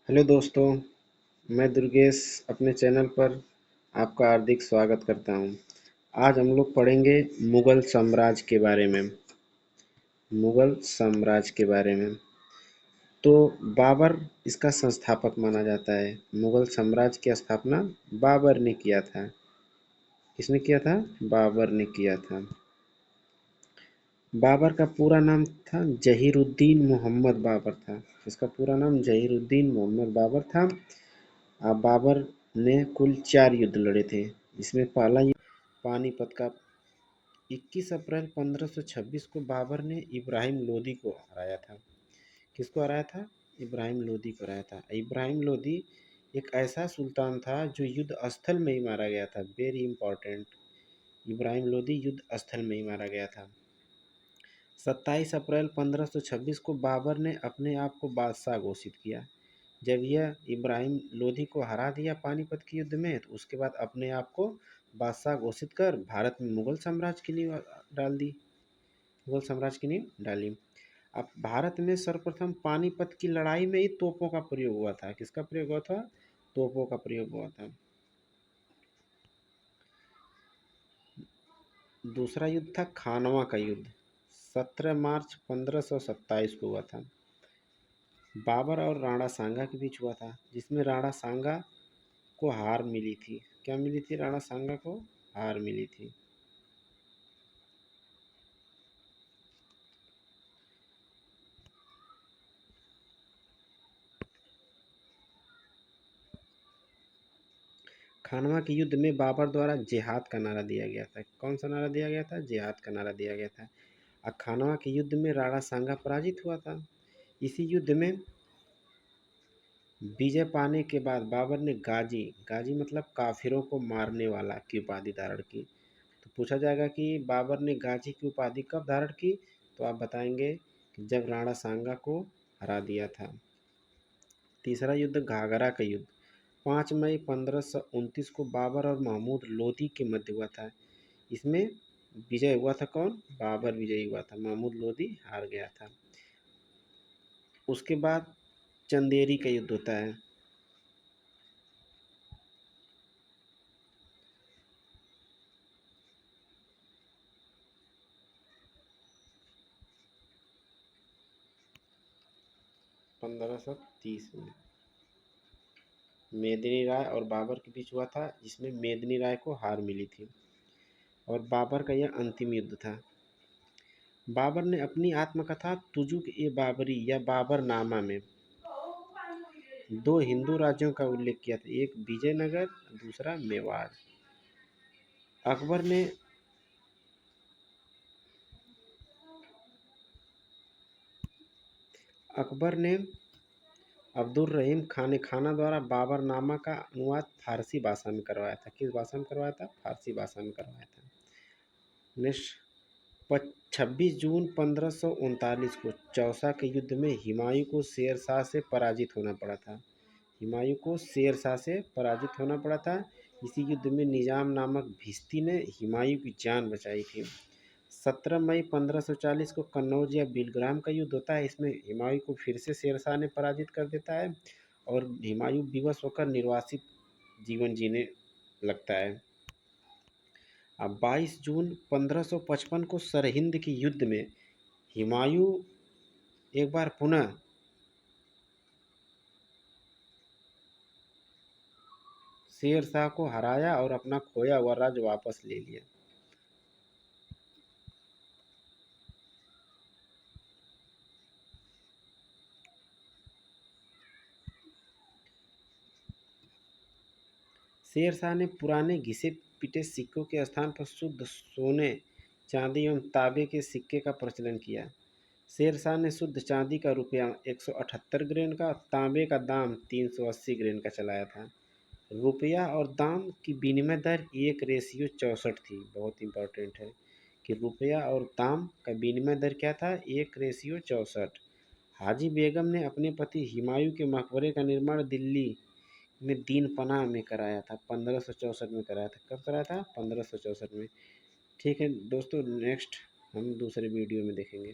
Hello दोस्तों, मैं दुर्गेश अपने चैनल पर आपका हार्दिक स्वागत करता हूं। आज हम लोग पढ़ेंगे मुग़ल साम्राज्य के बारे में। मुग़ल साम्राज्य के बारे में तो बाबर इसका संस्थापक माना जाता है। मुग़ल साम्राज्य की स्थापना बाबर ने किया था। किसने किया था? बाबर ने किया था। बाबर का पूरा नाम था जहीरुद्दीन मोहम्मद बाबर था। इसका पूरा नाम जहीरुद्दीन मोहम्मद बाबर था। बाबर ने कुल 4 युद्ध लड़े थे। इसमें पहला युद्ध पानीपत का 21 अप्रैल 1526 को बाबर ने इब्राहिम लोदी को हराया था। किसको हराया था? इब्राहिम लोदी को हराया था। इब्राहिम लोदी एक ऐसा सुल्तान था जो युद्ध स्थल में ही मारा गया था। वेरी इंपॉर्टेंट, इब्राहिम लोदी युद्ध स्थल में ही मारा गया था। 27 अप्रैल 1526 को बाबर ने अपने आप को बादशाह घोषित किया। जब यह इब्राहिम लोदी को हरा दिया पानीपत के युद्ध में, तो उसके बाद अपने आप को बादशाह घोषित कर भारत में मुगल साम्राज्य की नींव डाल दी। मुगल साम्राज्य की नींव डाली। अब भारत में सर्वप्रथम पानीपत की लड़ाई में ही तोपों का प्रयोग हुआ था। किसका प्रयोग हुआ था? तोपों का प्रयोग हुआ था। दूसरा युद्ध था खानवा का युद्ध। 17 मार्च 1527 को हुआ था। बाबर और राणा सांगा के बीच हुआ था, जिसमें राणा सांगा को हार मिली थी। क्या मिली थी? राणा सांगा को हार मिली थी। खानवा के युद्ध में बाबर द्वारा जिहाद का नारा दिया गया था। कौन सा नारा दिया गया था? जिहाद का नारा दिया गया था। और खानवा के युद्ध में राणा सांगा पराजित हुआ था। इसी युद्ध में विजय पाने के बाद बाबर ने गाजी गाजी मतलब काफिरों को मारने वाला की उपाधि धारण की। तो पूछा जाएगा कि बाबर ने गाजी की उपाधि कब धारण की? तो आप बताएंगे कि जब राणा सांगा को हरा दिया था। तीसरा युद्ध घाघरा का युद्ध 5 मई 1529 को बाबर और महमूद लोदी के मध्य हुआ था। इसमें विजय हुआ था कौन? बाबर विजयी हुआ था, महमूद लोदी हार गया था। उसके बाद चंदेरी का युद्ध होता है। पंद्रह सौ तीस में मेदिनी राय और बाबर के बीच हुआ था, जिसमें मेदिनी राय को हार मिली थी और बाबर का यह अंतिम युद्ध था। बाबर ने अपनी आत्मकथा तुजुक ए बाबरी या बाबरनामा में 2 हिंदू राज्यों का उल्लेख किया था, एक विजयनगर, दूसरा मेवाड़। अकबर ने अकबर ने अब्दुल रहीम खाना द्वारा बाबरनामा का अनुवाद फारसी भाषा में करवाया था। किस भाषा में करवाया था? फारसी भाषा में करवाया था। नेक्स्ट 26 जून 1539 को चौसा के युद्ध में हुमायूं को शेरशाह से पराजित होना पड़ा था। हुमायूं को शेरशाह से पराजित होना पड़ा था। इसी युद्ध में निजाम नामक भिश्ती ने हुमायूं की जान बचाई थी। 17 मई 1540 को कन्नौज या बिलग्राम का युद्ध होता है। इसमें हुमायूं को फिर से शेरशाह ने पराजित कर देता है और हुमायूं विवश होकर निर्वासित जीवन जीने लगता है। अब 22 जून 1555 को सरहिंद के युद्ध में हुमायूं एक बार पुनः शेरशाह को हराया और अपना खोया हुआ राज्य वापस ले लिया। शेरशाह ने पुराने घिसे पिटे सिक्कों के स्थान पर शुद्ध सोने, चांदी एवं तांबे के सिक्के का प्रचलन किया। शेरशाह ने शुद्ध चांदी का रुपया 178 ग्रेन का, तांबे का दाम 380 ग्रेन का चलाया था। रुपया और दाम की विनिमय दर 1:64 थी। बहुत इंपॉर्टेंट है कि रुपया और दाम का विनिमय दर क्या था? 1:64। हाजी बेगम ने अपने पति हुमायूं के मकबरे का निर्माण दिल्ली में दीन पनाह में कराया था। 1564 में कराया था। कब कराया था? 1564 में। ठीक है दोस्तों, नेक्स्ट हम दूसरे वीडियो में देखेंगे।